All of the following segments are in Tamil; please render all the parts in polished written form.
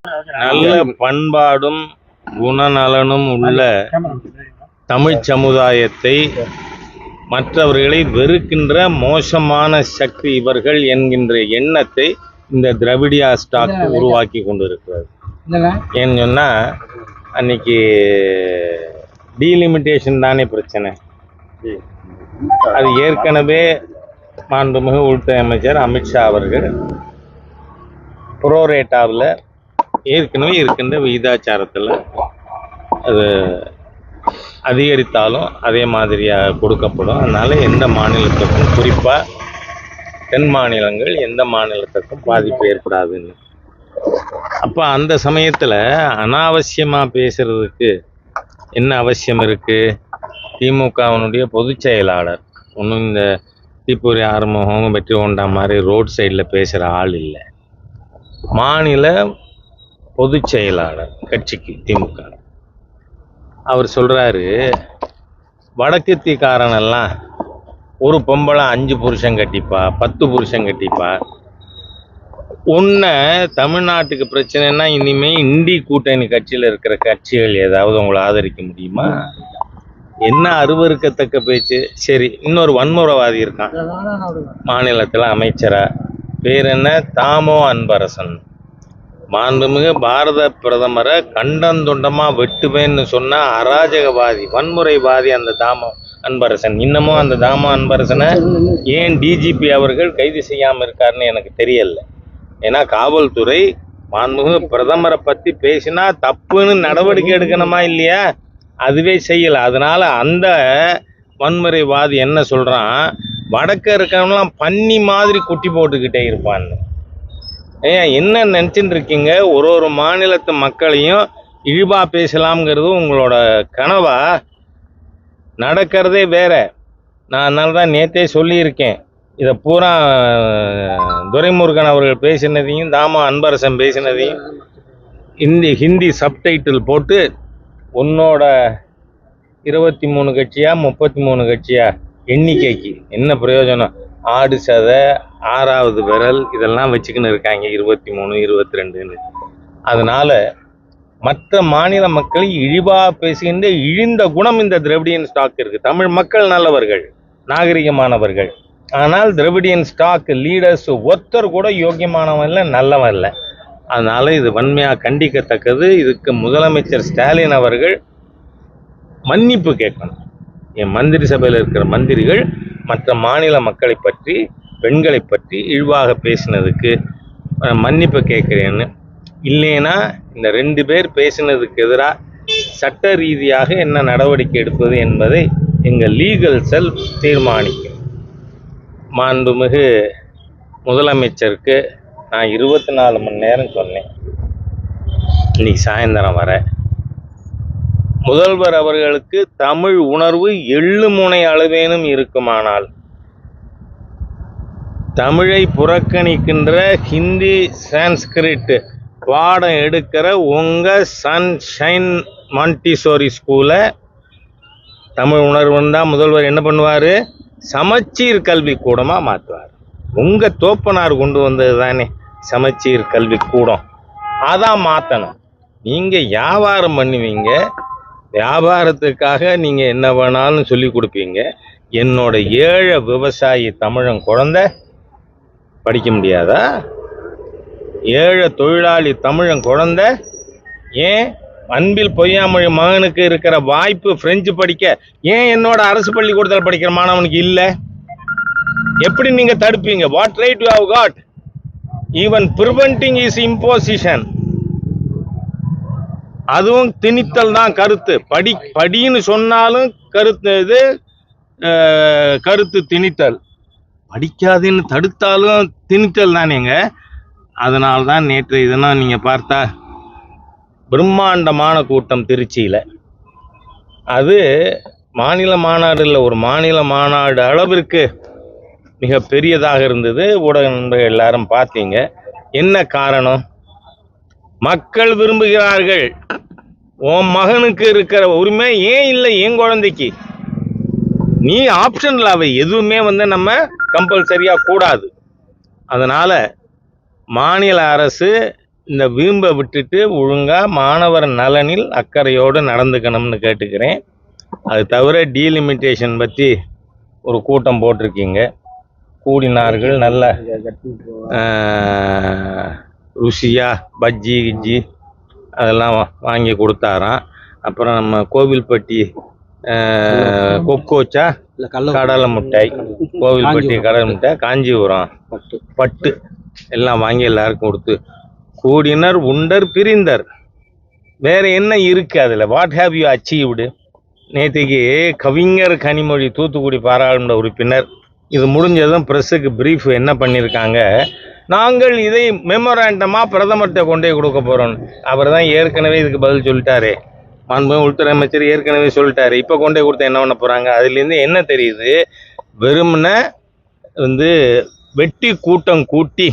நல்ல பண்பாடும் குணநலனும் உள்ள தமிழ் சமுதாயத்தை மற்றவர்களை வெறுக்கின்ற மோசமான சக்தி இவர்கள் என்கின்ற எண்ணத்தை இந்த திராவிடியா ஸ்டாக் உருவாக்கி கொண்டிருக்கிறது. ஏன்னு சொன்னா அன்னைக்கு டீலிமிட்டேஷன் தானே பிரச்சனை. அது ஏற்கனவே மாண்புமிகு உள்துறை அமைச்சர் அமித்ஷா அவர்கள் புரோரேட்டாவில் ஏற்கனவே இருக்கின்ற விகிதாச்சாரத்தில் அது அதிகரித்தாலும் அதே மாதிரியாக கொடுக்கப்படும். அதனால் எந்த மாநிலத்துக்கும், குறிப்பாக தென் மாநிலங்கள் எந்த மாநிலத்துக்கும் பாதிப்பு ஏற்படாதுன்னு. அப்போ அந்த சமயத்தில் அனாவசியமாக பேசுகிறதுக்கு என்ன அவசியம் இருக்குது? திமுகவினுடைய பொதுச் செயலாளர் ஒன்றும் இந்த தீப்பொறி ஆறுமுகம் வெற்றி கொண்டா மாதிரி ரோட் சைடில் பேசுகிற ஆள் இல்லை. மாநில பொதுச் செயலாளர் கட்சிக்கு திமுக. அவர் சொல்கிறாரு, வடக்கத்திக்காரனெல்லாம் ஒரு பொம்பளை 5 புருஷன் கட்டிப்பா, 10 புருஷன் கட்டிப்பா. ஒன்று தமிழ்நாட்டுக்கு பிரச்சனைனா இனிமேல் இந்தி கூட்டணி கட்சியில் இருக்கிற கட்சிகள் ஏதாவது உங்களை ஆதரிக்க முடியுமா? என்ன அருவருக்கத்தக்க பேச்சு. சரி, இன்னொரு வன்முறைவாதி இருக்கான் மாநிலத்தில் அமைச்சரா, பேர் என்ன, தாமோ அன்பரசன். மாண்புமிகு பாரத பிரதமரை கண்டந்துண்டமாக வெட்டுவேன்னு சொன்ன அராஜகவாதி, வன்முறைவாதி அந்த தாமோ அன்பரசன். இன்னமும் அந்த தாமோ அன்பரசனை ஏன் டிஜிபி அவர்கள் கைது செய்யாமல் இருக்காருன்னு எனக்கு தெரியல. ஏன்னா காவல்துறை மாண்புமிகு பிரதமரை பற்றி பேசினா தப்புன்னு நடவடிக்கை எடுக்கணுமா இல்லையா? அதுவே செய்யலை. அதனால அந்த வன்முறைவாதி என்ன சொல்கிறான், வடக்க இருக்கவங்களாம் பன்னி மாதிரி குட்டி போட்டுக்கிட்டே இருப்பான்னு. என்ன நினச்சிட்டு இருக்கீங்க? ஒரு மாநிலத்து மக்களையும் இழிவா பேசலாம்ங்கிறது உங்களோட கனவா? நடக்கிறதே வேற. நான் அதனால தான் நேற்றே சொல்லியிருக்கேன், இதை பூரா துரைமுருகன் அவர்கள் பேசினதையும் தாமா அன்பரசன் பேசினதையும் ஹிந்தி சப்டைட்டில் போட்டு உன்னோட 23 கட்சியா 33 கட்சியா எண்ணிக்கைக்கு என்ன பிரயோஜனம்? ஆடு சதை, 6வது விரல் இதெல்லாம் வச்சுக்கின்னு இருக்காங்க 23 22ன்னு. அதனால மற்ற மாநில மக்களை இழிவாக பேசுகின்ற இழிந்த குணம் இந்த திராவிடியன் ஸ்டாக் இருக்கு. தமிழ் மக்கள் நல்லவர்கள், நாகரிகமானவர்கள். ஆனால் திராவிடியன் ஸ்டாக் லீடர்ஸ் ஒருத்தர் கூட யோக்கியமானவன் இல்லை, நல்லவன் இல்லை. அதனால இது வன்மையாக கண்டிக்கத்தக்கது. இதுக்கு முதலமைச்சர் ஸ்டாலின் அவர்கள் மன்னிப்பு கேட்கணும். என் மந்திரி சபையில் இருக்கிற மந்திரிகள் மற்ற மாநில மக்களை பற்றி, பெண்களை பற்றி இழிவாக பேசினதுக்கு மன்னிப்பு கேட்குறேன்னு. இல்லைன்னா இந்த 2 பேர் பேசினதுக்கு எதிராக சட்ட ரீதியாக என்ன நடவடிக்கை எடுப்பது என்பதை எங்கள் லீகல் செல் தீர்மானிக்கும். மாண்புமிகு முதலமைச்சருக்கு நான் 24 மணி நேரம் சொன்னேன், இன்னைக்கு சாயந்தரம் வர. முதல்வர் அவர்களுக்கு தமிழ் உணர்வு எள்ளு முனை அளவேனும் இருக்குமானால் தமிழை புறக்கணிக்கின்ற ஹிந்தி சான்ஸ்கிரிட் பாடம் எடுக்கிற உங்க சன்ஷைன் மாண்டிசோரி ஸ்கூலை தமிழ் உணர்வுன்னு தான் முதல்வர் என்ன பண்ணுவார்? சமச்சீர் கல்வி கூடமாக மாற்றுவார். உங்கள் தோப்பனார் கொண்டு வந்தது தானே சமச்சீர் கல்வி கூடம், அதான் மாற்றணும். நீங்கள் வியாபாரம் பண்ணுவீங்க, வியாபாரத்துக்காக நீங்கள் என்ன வேணாலும் சொல்லி கொடுப்பீங்க. என்னோட ஏழை விவசாயி தமிழன் குழந்தை படிக்க முடியாதா? ஏழை தொழிலாளி தமிழன் குழந்தை ஏன் அன்பில் பொய்யாமொழி மகனுக்கு இருக்கிற வாய்ப்பு பிரெஞ்சு படிக்க ஏன் என்னோட அரசு பள்ளிக்கூடத்தில் படிக்கிற மாணவனுக்கு இல்லை? எப்படி நீங்க தடுப்பீங்க? What right you have got? Even preventing is imposition. அதுவும் திணித்தல் தான் கருத்து. படின்னு சொன்னாலும் கருத்து இது கருத்து திணித்தல். படிக்காதுன்னு தடுத்தாலும் திணித்தல் தானேங்க. அதனால்தான் நேற்று இதெல்லாம் நீங்க பார்த்தா பிரம்மாண்டமான கூட்டம் திருச்சியில். அது மாநில மாநாடு இல்லை, ஒரு மாநில மாநாடு அளவிற்கு மிக பெரியதாக இருந்தது. ஊடக நண்பர்கள் எல்லாரும் பார்த்தீங்க. என்ன காரணம்? மக்கள் விரும்புகிறார்கள். உன் மகனுக்கு இருக்கிற உரிமை ஏன் இல்லை என் குழந்தைக்கு? நீ ஆப்ஷன்ல அவை எதுவுமே நம்ம கம்பல்சரியா கூடாது. அதனால மாநில அரசு இந்த வீம்பை விட்டுட்டு ஒழுங்காக மாணவர் நலனில் அக்கறையோடு நடந்துக்கணும்னு கேட்டுக்கிறேன். அது தவிர டீலிமிட்டேஷன் பற்றி ஒரு கூட்டம் போட்டிருக்கீங்க. கூடினார்கள் நல்ல ருசியாக பஜ்ஜி கிஜ்ஜி அதெல்லாம் வாங்கி கொடுத்தாராம். அப்புறம் நம்ம கோவில்பட்டி கொக்கோச்சா கடலை மிட்டாய், கோவில்பட்டி கடலை மிட்டாய், காஞ்சிபுரம் பட்டு எல்லாம் வாங்கி எல்லாருக்கும் கொடுத்து கூடினர் உண்டர் பிரிந்தர். வேற என்ன இருக்கு அதில்? What have you achieved? நேற்றுக்கு கவிஞர் கனிமொழி தூத்துக்குடி பாராளுமன்ற உறுப்பினர் இது முடிஞ்சதும் ப்ரெஸ்ஸுக்கு பிரீஃப் என்ன பண்ணியிருக்காங்க, நாங்கள் இதை மெமோராண்டமாக பிரதமர்கிட்ட கொண்டே கொடுக்க போகிறோம். அவர் தான் ஏற்கனவே இதுக்கு பதில் சொல்லிட்டாரு. மாண்பு உள்துறை அமைச்சர் ஏற்கனவே சொல்லிட்டாரு. இப்போ கொண்டே கொடுத்தா என்ன பண்ண போகிறாங்க? அதுலேருந்து என்ன தெரியுது? வெறும்ன வெட்டி கூட்டம் கூட்டி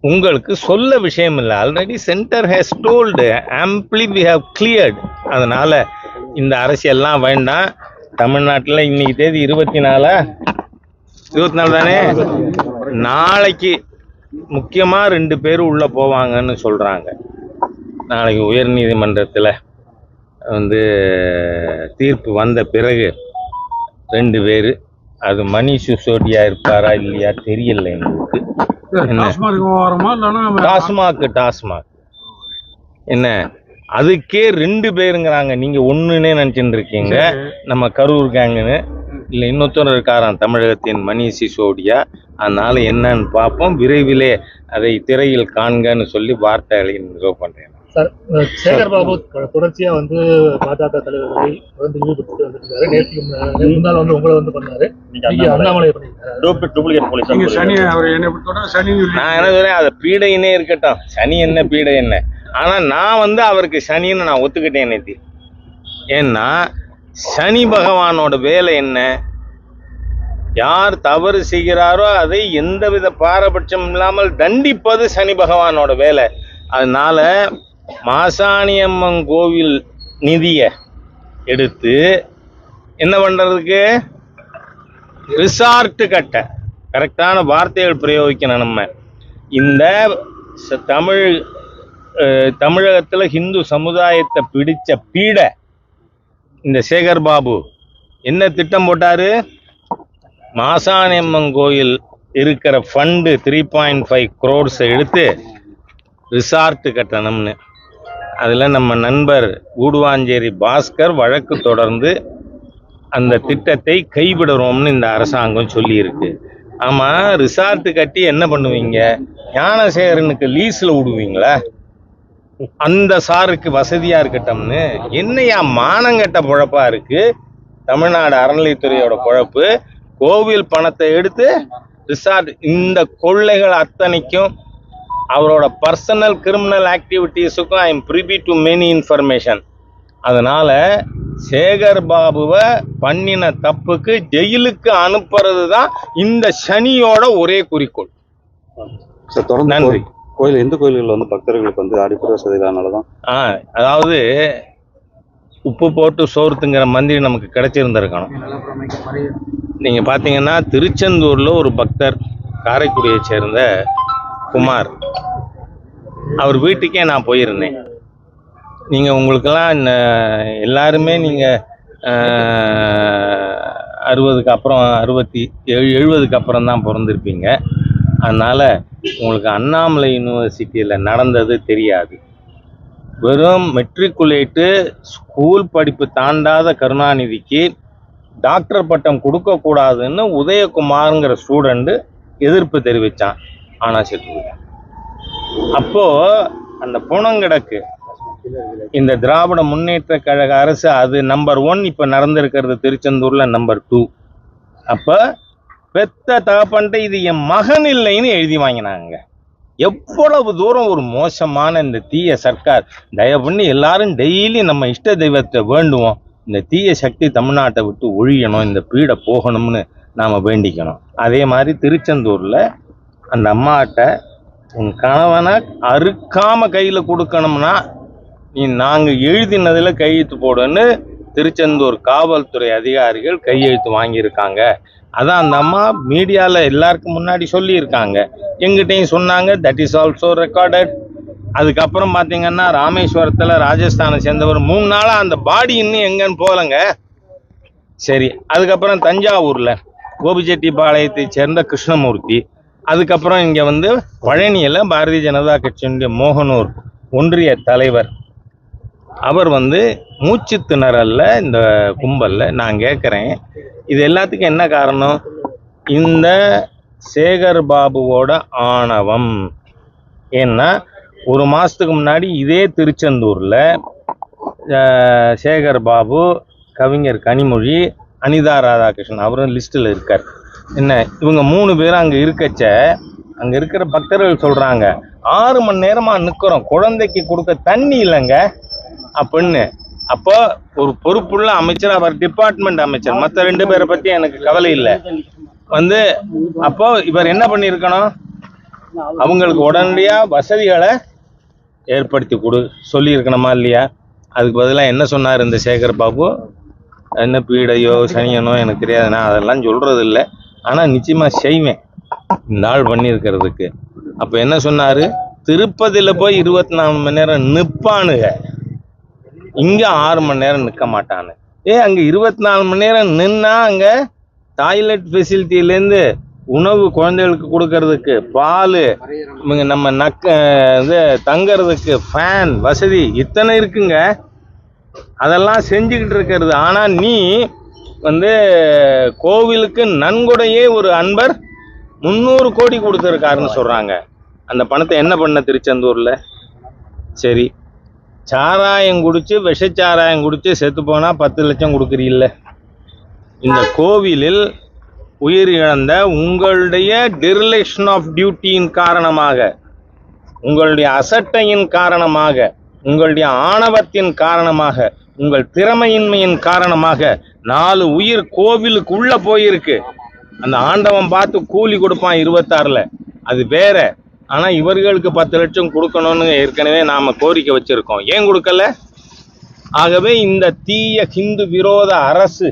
உங்களுக்கு சொல்ல விஷயம் இல்லை. Already centre has told amply we have cleared. அதனால் இந்த அரசியல்லாம் வேண்டாம். தமிழ்நாட்டில் இன்னைக்கு தேதி 24 தானே? நாளைக்கு முக்கியமாக 2 பேர் உள்ளே போவாங்கன்னு சொல்கிறாங்க. நாளைக்கு உயர் நீதிமன்றத்தில் தீர்ப்பு வந்த பிறகு 2 பேர், அது மணிஷ் சிசோடியா இருப்பாரா இல்லையா தெரியல எங்களுக்கு. டாஸ்மாக் என்ன அதுக்கே 2 பேருங்கிறாங்க. நீங்க ஒண்ணுன்னே நினைச்சுட்டு இருக்கீங்க. நம்ம கரூர் கேங்குன்னு இல்லை, இன்னொருத்தர் இருக்காராம் தமிழகத்தின் மணிஷ் சிசோடியா. அதனால என்னன்னு பார்ப்போம். விரைவிலே அதை திரையில் காண்கன்னு சொல்லி வார்த்தைகளை நிறுவ பண்றேன். சார், சேகர் பாபு தொடர்ச்சியா பாஜக தலைவர்களை ஈடுபட்டு வந்துருக்காரு. நேற்று முன்னாள் உங்களை பண்ணாரு, அண்ணாமலை நான் என்ன சொல்றேன், அது பீடையினே இருக்கட்டும், சனி என்ன பீடை என்ன. ஆனா நான் அவருக்கு சனின்னு நான் ஒத்துக்கிட்டேன் நேற்று. ஏன்னா சனி பகவானோட வேலை என்ன? யார் தவறு செய்கிறாரோ அதை எந்தவித பாரபட்சம் இல்லாமல் தண்டிப்பது சனி பகவானோட வேலை. அதனால மாசாணியம்மன் கோவில் நிதியை எடுத்து என்ன பண்றதுக்கு? ரிசார்ட் கட்ட கரெக்டான வார்த்தைகள் பிரயோகிக்கணும். நம்ம இந்த தமிழகத்தில் ஹிந்து சமுதாயத்தை பிடிச்ச பீடை இந்த சேகர் பாபு என்ன திட்டம் போட்டாரு? மாசாணியம்மன் கோயில் இருக்கிற ஃபண்டு 3.5 crores எடுத்து ரிசார்ட் கட்டணும்னு. அதில் நம்ம நண்பர் கூடுவாஞ்சேரி பாஸ்கர் வழக்கு தொடர்ந்து அந்த திட்டத்தை கைவிடுறோம்னு இந்த அரசாங்கம் சொல்லியிருக்கு. ஆமாம், ரிசார்ட் கட்டி என்ன பண்ணுவீங்க? ஞானசேகரனுக்கு லீஸில் விடுவீங்களா? அந்த சாருக்கு வசதியா இருக்கட்டும்னு. என்னையா மானங்கட்ட பொழப்பா இருக்கு தமிழ்நாடு அறநிலைத்துறையோட பொழப்பு. கோவில் பணத்தை எடுத்து ரிசார்ட், இந்த கொள்ளைகள் அத்தனைக்கும் அவரோட பர்சனல் கிரிமினல் ஆக்டிவிட்டீஸுக்கும் I am privy to many information. அதனால சேகர் பாபுவை பண்ணின தப்புக்கு ஜெயிலுக்கு அனுப்புறது தான் இந்த சனியோட ஒரே குறிக்கோள். நன்றி. கோயில் இந்து கோயில்கள் பக்தர்களுக்கு அடிப்படை வசதிகளானதான். அதாவது உப்பு போட்டு சோறுத்துங்கிற மந்திரி நமக்கு கிடைச்சிருந்திருக்கணும். நீங்க பாத்தீங்கன்னா திருச்செந்தூர்ல ஒரு பக்தர், காரைக்குடியை சேர்ந்த குமார், அவர் வீட்டுக்கே நான் போயிருந்தேன். நீங்க உங்களுக்கெல்லாம் எல்லாருமே நீங்க 60க்கு அப்புறம் 70க்கு அப்புறம் தான் பிறந்திருப்பீங்க. அதனால் உங்களுக்கு அண்ணாமலை யூனிவர்சிட்டியில் நடந்தது தெரியாது. வெறும் மெட்ரிகுலேட்டு ஸ்கூல் படிப்பு தாண்டாத கருணாநிதிக்கு டாக்டர் பட்டம் கொடுக்கக்கூடாதுன்னு உதயகுமாருங்கிற ஸ்டூடெண்ட்டு எதிர்ப்பு தெரிவித்தான். ஆனால் செத்து அப்போது அந்த புணங்கிடக்கு இந்த திராவிட முன்னேற்ற கழக அரசு அது நம்பர் 1. இப்போ நடந்திருக்கிறது திருச்செந்தூரில் நம்பர் 2. அப்போ பெத்த தகப்பன்ட்டு இது என் மகன் இல்லைன்னு எழுதி வாங்கினாங்க. எவ்வளவு தூரம் ஒரு மோசமான இந்த தீய சர்க்கார். தயவு பண்ணி எல்லாரும் டெய்லி நம்ம இஷ்ட தெய்வத்தை வேண்டுவோம். இந்த தீய சக்தி தமிழ்நாட்டை விட்டு ஒழியணும், இந்த பீடை போகணும்னு நாம் வேண்டிக்கணும். அதே மாதிரி திருச்செந்தூரில் அந்த அம்மாட்ட உன் கணவனை அறுக்காம கையில் கொடுக்கணும்னா நீ நாங்கள் எழுதினதில் கையெழுத்து போடுன்னு திருச்செந்தூர் காவல்துறை அதிகாரிகள் கையெழுத்து வாங்கியிருக்காங்க. அதான் அந்த அம்மா மீடியாவில் எல்லாருக்கும் முன்னாடி சொல்லியிருக்காங்க, எங்கிட்டையும் சொன்னாங்க. That is also recorded. அதுக்கப்புறம் பார்த்தீங்கன்னா ராமேஸ்வரத்தில் ராஜஸ்தானை சேர்ந்தவர் 3 நாளாக அந்த பாடி இன்னும் எங்கன்னு போகலங்க. சரி, அதுக்கப்புறம் தஞ்சாவூரில் கோபிச்செட்டிப்பாளையத்தை சேர்ந்த கிருஷ்ணமூர்த்தி, அதுக்கப்புறம் இங்கே வந்து பழனியில் பாரதிய ஜனதா கட்சியினுடைய மோகனூர் ஒன்றிய தலைவர், அவர் வந்து மூச்சு திணறல்ல இந்த கும்பலில். நான் கேட்குறேன், இது எல்லாத்துக்கும் என்ன காரணம்? இந்த சேகர் பாபுவோட ஆணவம். ஏன்னா ஒரு மாதத்துக்கு முன்னாடி இதே திருச்செந்தூரில் சேகர் பாபு, கவிஞர் கனிமொழி, அனிதா ராதாகிருஷ்ணன் அவரும் லிஸ்ட்டில் இருக்கார். என்ன, இவங்க 3 பேரும் அங்கே இருக்கச்ச அங்கே இருக்கிற பக்தர்கள் சொல்கிறாங்க, 6 மணி நேரமாக நிற்கிறோம், குழந்தைக்கு கொடுக்க தண்ணி இல்லைங்க அப்படின்னு. அப்போ ஒரு பொறுப்புள்ள அமைச்சர், அவர் டிபார்ட்மெண்ட் அமைச்சர், மற்ற 2 பேரை பற்றி எனக்கு கவலை இல்லை வந்து. அப்போ இவர் என்ன பண்ணியிருக்கணும்? அவங்களுக்கு உடனடியாக வசதிகளை ஏற்படுத்தி சொல்லியிருக்கணுமா இல்லையா? அதுக்கு பதிலாக என்ன சொன்னார் இந்த சேகர் பாபு? என்ன பீடையோ சனியனோ எனக்கு தெரியாது, நான் அதெல்லாம் சொல்கிறது இல்லை, ஆனால் நிச்சயமாக செய்வேன் இந்த ஆள் பண்ணியிருக்கிறதுக்கு. அப்போ என்ன சொன்னார்? திருப்பதியில் போய் 24 மணி நேரம் நிற்பானுங்க, இங்கே 6 மணி நேரம் நிற்க மாட்டானு. அங்கே 24 மணி நேரம் நின்னா அங்கே டாய்லெட் ஃபெசிலிட்டிலேருந்து உணவு குழந்தைகளுக்கு கொடுக்கறதுக்கு, பால், இவங்க நம்ம இது தங்கிறதுக்கு ஃபேன் வசதி இத்தனை இருக்குங்க. அதெல்லாம் செஞ்சுக்கிட்டு இருக்கிறது. ஆனால் நீ வந்து கோவிலுக்கு நன்கொடையே ஒரு அன்பர் 300 கோடி கொடுத்துருக்காருன்னு சொல்கிறாங்க. அந்த பணத்தை என்ன பண்ண திருச்செந்தூரில்? சரி, சாராயம் குடிச்சு விஷச்சாராயம் குடிச்சு செத்து போனால் 10 லட்சம் கொடுக்குறீல்ல. இந்த கோவிலில் உயிர் இழந்த உங்களுடைய டிரிலேஷன் ஆஃப் டியூட்டியின் காரணமாக, உங்களுடைய அசட்டையின் காரணமாக, உங்களுடைய ஆணவத்தின் காரணமாக, உங்கள் திறமையின்மையின் காரணமாக 4 உயிர் கோவிலுக்கு உள்ள போயிருக்கு. அந்த ஆண்டவன் பார்த்து கூலி கொடுப்பான் 26ல், அது வேற. ஆனால் இவர்களுக்கு 10 லட்சம் கொடுக்கணும்னு ஏற்கனவே நாம் கோரிக்கை வச்சிருக்கோம். ஏன் கொடுக்கல? ஆகவே இந்த தீய ஹிந்து விரோத அரசு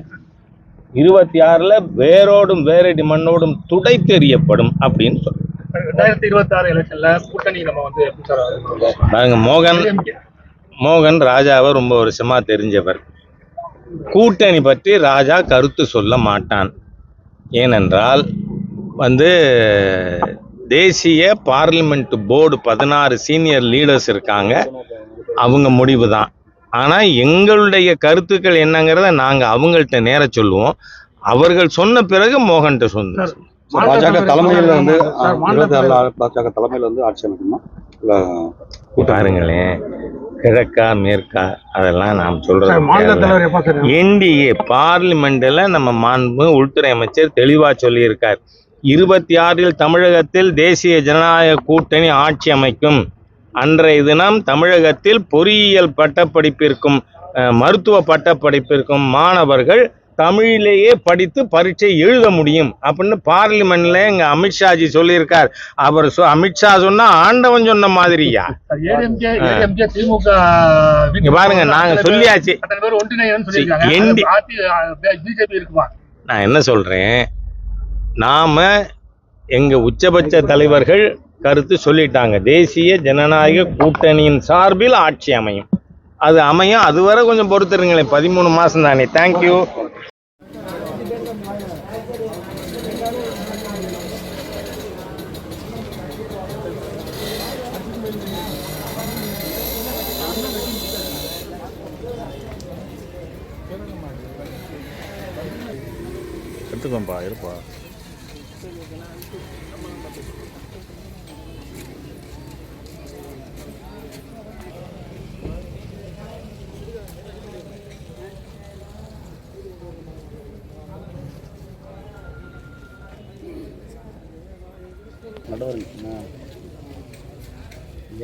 26ல் வேரோடும் வேரடி மண்ணோடும் துடை தெரியப்படும் அப்படின்னு சொல்றேன். 2026 எலெக்ஷன்ல கூட்டணி நம்ம வந்து பாருங்க, மோகன் ராஜாவை ரொம்ப வருஷமா தெரிஞ்சவர். கூட்டணி பற்றி ராஜா கருத்து சொல்ல மாட்டான். ஏனென்றால் வந்து தேசிய பார்லிமெண்ட் போர்டு 16 சீனியர் லீடர்ஸ் இருக்காங்க, அவங்க முடிவு தான். ஆனால் எங்களுடைய கருத்துக்கள் என்னங்கிறத நாங்கள் அவங்கள்ட்ட நேர சொல்லுவோம். அவர்கள் சொன்ன பிறகு மோகன்கிட்ட சொன்னோம். பாஜக தலைமையில் வந்து 26 பாஜக தலைமையில் வந்து ஆட்சி அமைக்கணுமா? பாருங்களேன், கிழக்கா மேற்கா அதெல்லாம் நாம் சொல்றது. என்டிஏ பார்லிமெண்ட்ல நம்ம மாண்பு உள்துறை அமைச்சர் தெளிவா சொல்லியிருக்கார். 26ல் தமிழகத்தில் தேசிய ஜனநாயக கூட்டணி ஆட்சி அமைக்கும். அன்றைய தினம் தமிழகத்தில் பொறியியல் பட்டப்படிப்பிற்கும் மருத்துவ பட்டப்படிப்பிற்கும் மாணவர்கள் தமிழிலேயே படித்து பரீட்சை எழுத முடியும் அப்படின்னு பார்லிமெண்ட்ல எங்க அமித்ஷாஜி சொல்லியிருக்கார். அவர் அமித்ஷா சொன்னா ஆண்டவன் சொன்ன மாதிரியா? பாருங்க, நாங்க சொல்லியாச்சு. நான் என்ன சொல்றேன், நாம எங்க உச்சபட்ச தலைவர்கள் கருத்து சொல்லிட்டாங்க. தேசிய ஜனநாயக கூட்டணியின் சார்பில் ஆட்சி அமையும். அது அமையும், அதுவரை கொஞ்சம் பொறுத்துருங்களேன், 13 மாசம் தானே. தேங்க்யூ. எடுத்துக்கோப்பா, இருப்பா.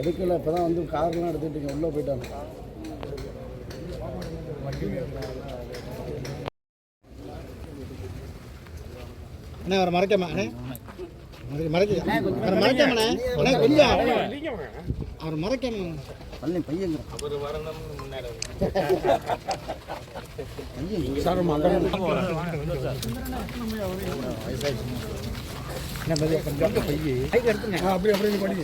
எடுக்கல, இப்பதான் வந்து கார்லாம் எடுத்துட்டு உள்ள போயிட்டாங்க. அண்ணா அவரை மறைக்காம, அண்ணே மறைக்காம கொஞ்சம் அவர் மறைக்காம பையன் அவர் வரணும்னு முன்னாடி சார் அப்படி அப்படியே நீ படி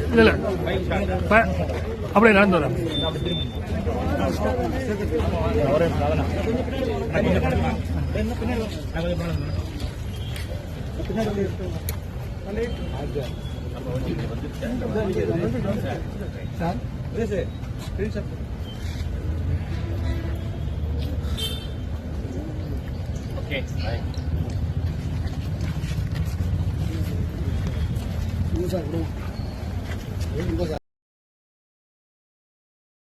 இல்ல இல்ல அப்படியே நடந்து வரேன். சார்